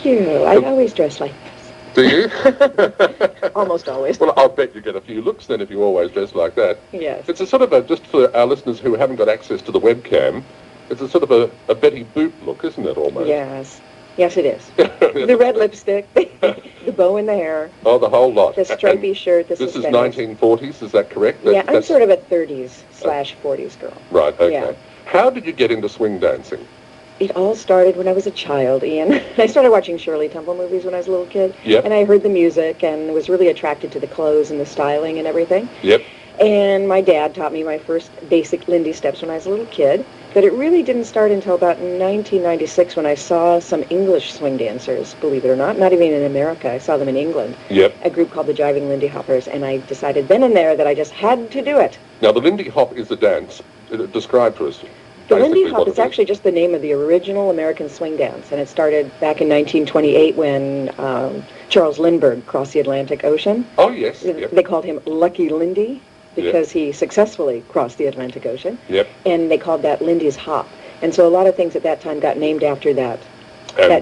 Thank you. I always dress like this. Do you? Almost always. Well, I'll bet you get a few looks then if you always dress like that. Yes. It's a sort of a, just for our listeners who haven't got access to the webcam, it's a sort of a Betty Boop look, isn't it, almost? Yes. Yes, it is. The red lipstick, the bow in the hair. Oh, the whole lot. The stripy shirt, the suspenders. This is 1940s, is that correct? Yeah, I'm sort of a 30s/40s girl. Right, okay. Yeah. How did you get into swing dancing? It all started when I was a child, Ian. I started watching Shirley Temple movies when I was a little kid. Yep. And I heard the music and was really attracted to the clothes and the styling and everything. Yep. And my dad taught me my first basic Lindy steps when I was a little kid. But it really didn't start until about 1996 when I saw some English swing dancers, believe it or not even in America. I saw them in England. Yep. A group called the Jiving Lindy Hoppers, and I decided then and there that I just had to do it. Now, the Lindy Hop is a dance. Describe to us. The Lindy Hop is actually just the name of the original American swing dance, and it started back in 1928 when Charles Lindbergh crossed the Atlantic Ocean. Oh, yes. Yep. They called him Lucky Lindy because he successfully crossed the Atlantic Ocean. Yep. And they called that Lindy's Hop. And so a lot of things at that time got named after that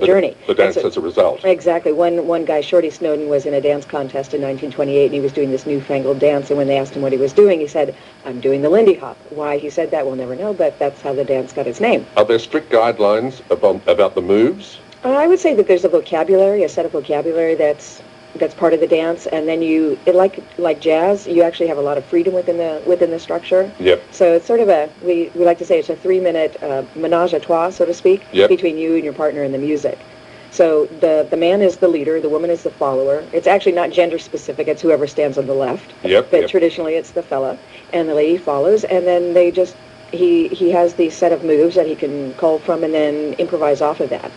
journey. The dance as a result. Exactly. One guy, Shorty Snowden, was in a dance contest in 1928, and he was doing this new-fangled dance, and when they asked him what he was doing, he said, I'm doing the Lindy Hop. Why he said that, we'll never know, but that's how the dance got its name. Are there strict guidelines about the moves? I would say that there's a set of vocabulary that's part of the dance, and then like jazz, you actually have a lot of freedom within the structure. Yep. So it's sort of we like to say it's a 3-minute menage a trois, so to speak, between you and your partner and the music. So the man is the leader, the woman is the follower. It's actually not gender specific, it's whoever stands on the left. Yep. But traditionally it's the fella, and the lady follows, and then they just, he has the set of moves that he can call from and then improvise off of that.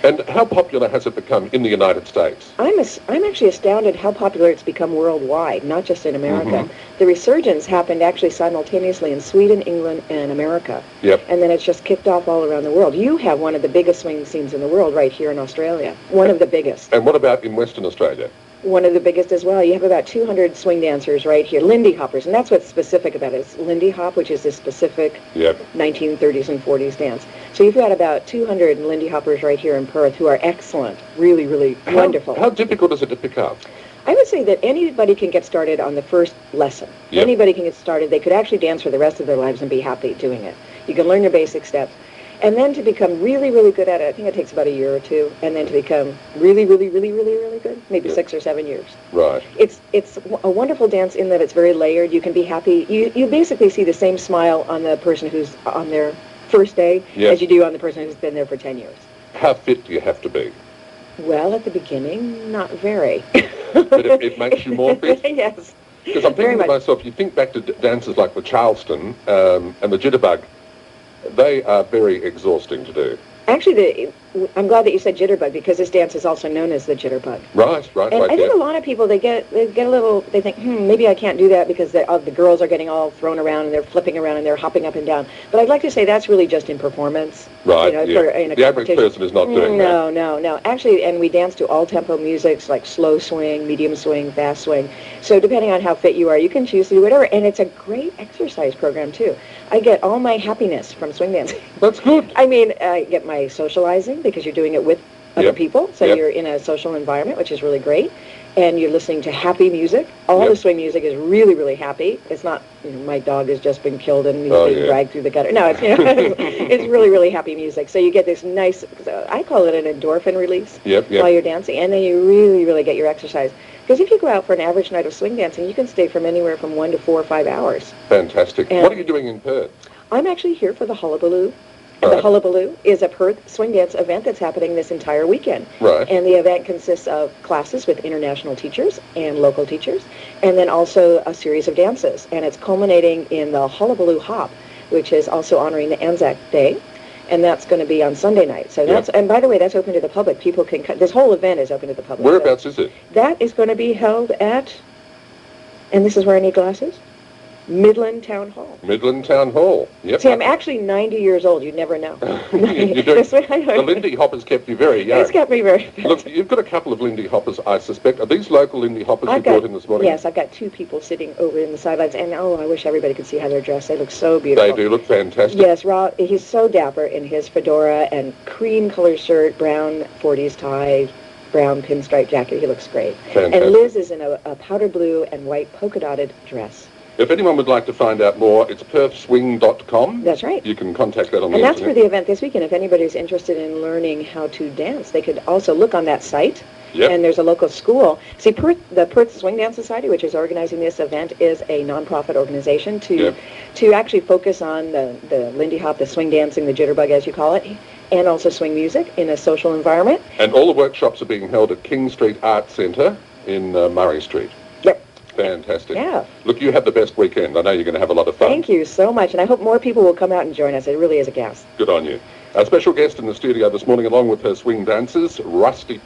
And how popular has it become in the United States? I'm actually astounded how popular it's become worldwide, not just in America. Mm-hmm. The resurgence happened actually simultaneously in Sweden, England, and America. Yep. And then it's just kicked off all around the world. You have one of the biggest swing scenes in the world right here in Australia. One of the biggest. And what about in Western Australia? One of the biggest as well. You have about 200 swing dancers right here, Lindy Hoppers, and that's what's specific about it. It's Lindy Hop, which is this specific 1930s and 40s dance. So you've got about 200 Lindy Hoppers right here in Perth who are excellent, really, really wonderful. How difficult is it to pick up? I would say that anybody can get started on the first lesson. Yep. Anybody can get started. They could actually dance for the rest of their lives and be happy doing it. You can learn your basic steps. And then to become really, really good at it, I think it takes about a year or two. And then to become really, really, really, really, really good, maybe 6 or 7 years. Right. It's a wonderful dance in that it's very layered. You can be happy. You basically see the same smile on the person who's on their first day as you do on the person who's been there for 10 years. How fit do you have to be? Well, at the beginning, not very. But it makes you more fit? Yes. Because I'm thinking to myself, you think back to dances like the Charleston and the Jitterbug, they are very exhausting to do. Actually, I'm glad that you said jitterbug because this dance is also known as the jitterbug. Right. And I think a lot of people, they get a little, they think, maybe I can't do that because the girls are getting all thrown around and they're flipping around and they're hopping up and down. But I'd like to say that's really just in performance. Right, the average person is not doing that. No. Actually, and we dance to all-tempo musics like slow swing, medium swing, fast swing. So depending on how fit you are, you can choose to do whatever. And it's a great exercise program, too. I get all my happiness from swing dancing. That's good. I mean, I get my socializing because you're doing it with other people. So you're in a social environment, which is really great. And you're listening to happy music. All the swing music is really, really happy. It's not, my dog has just been killed and he's being dragged through the gutter. No, it's, it's really, really happy music. So you get this nice, I call it an endorphin release while you're dancing. And then you really, really get your exercise. Because if you go out for an average night of swing dancing, you can stay from anywhere from 1 to 4 or 5 hours. Fantastic. And what are you doing in Perth? I'm actually here for the Hullabaloo. And the Hullabaloo is a Perth swing dance event that's happening this entire weekend. Right. And the event consists of classes with international teachers and local teachers, and then also a series of dances. And it's culminating in the Hullabaloo Hop, which is also honoring the Anzac Day. And that's going to be on Sunday night. So that's, and by the way, that's open to the public. People can this whole event is open to the public. Whereabouts is it? That is going to be held at, and this is where I need glasses. Midland Town Hall. Midland Town Hall. Yep. See, I'm actually 90 years old. You'd never know. The Lindy Hop has kept you very young. It's kept me very fit. Look, you've got a couple of Lindy Hoppers, I suspect. Are these local Lindy Hoppers you brought in this morning? Yes, I've got two people sitting over in the sidelines, and I wish everybody could see how they're dressed. They look so beautiful. They do look fantastic. Yes, Rob, he's so dapper in his fedora and cream color shirt, brown 40s tie, brown pinstripe jacket. He looks great. Fantastic. And Liz is in a powder blue and white polka dotted dress. If anyone would like to find out more, it's perthswing.com. That's right. You can contact that on the internet. And that's for the internet. event this weekend. If anybody's interested in learning how to dance, they could also look on that site. Yep. And there's a local school. See, the Perth Swing Dance Society, which is organizing this event, is a nonprofit organization to actually focus on the Lindy Hop, the swing dancing, the jitterbug, as you call it, and also swing music in a social environment. And all the workshops are being held at King Street Arts Centre in Murray Street. Yep. Fantastic. Yeah. Look, you have the best weekend. I know you're going to have a lot of fun. Thank you so much, and I hope more people will come out and join us. It really is a gas. Good on you. Our special guest in the studio this morning, along with her swing dancers, Rusty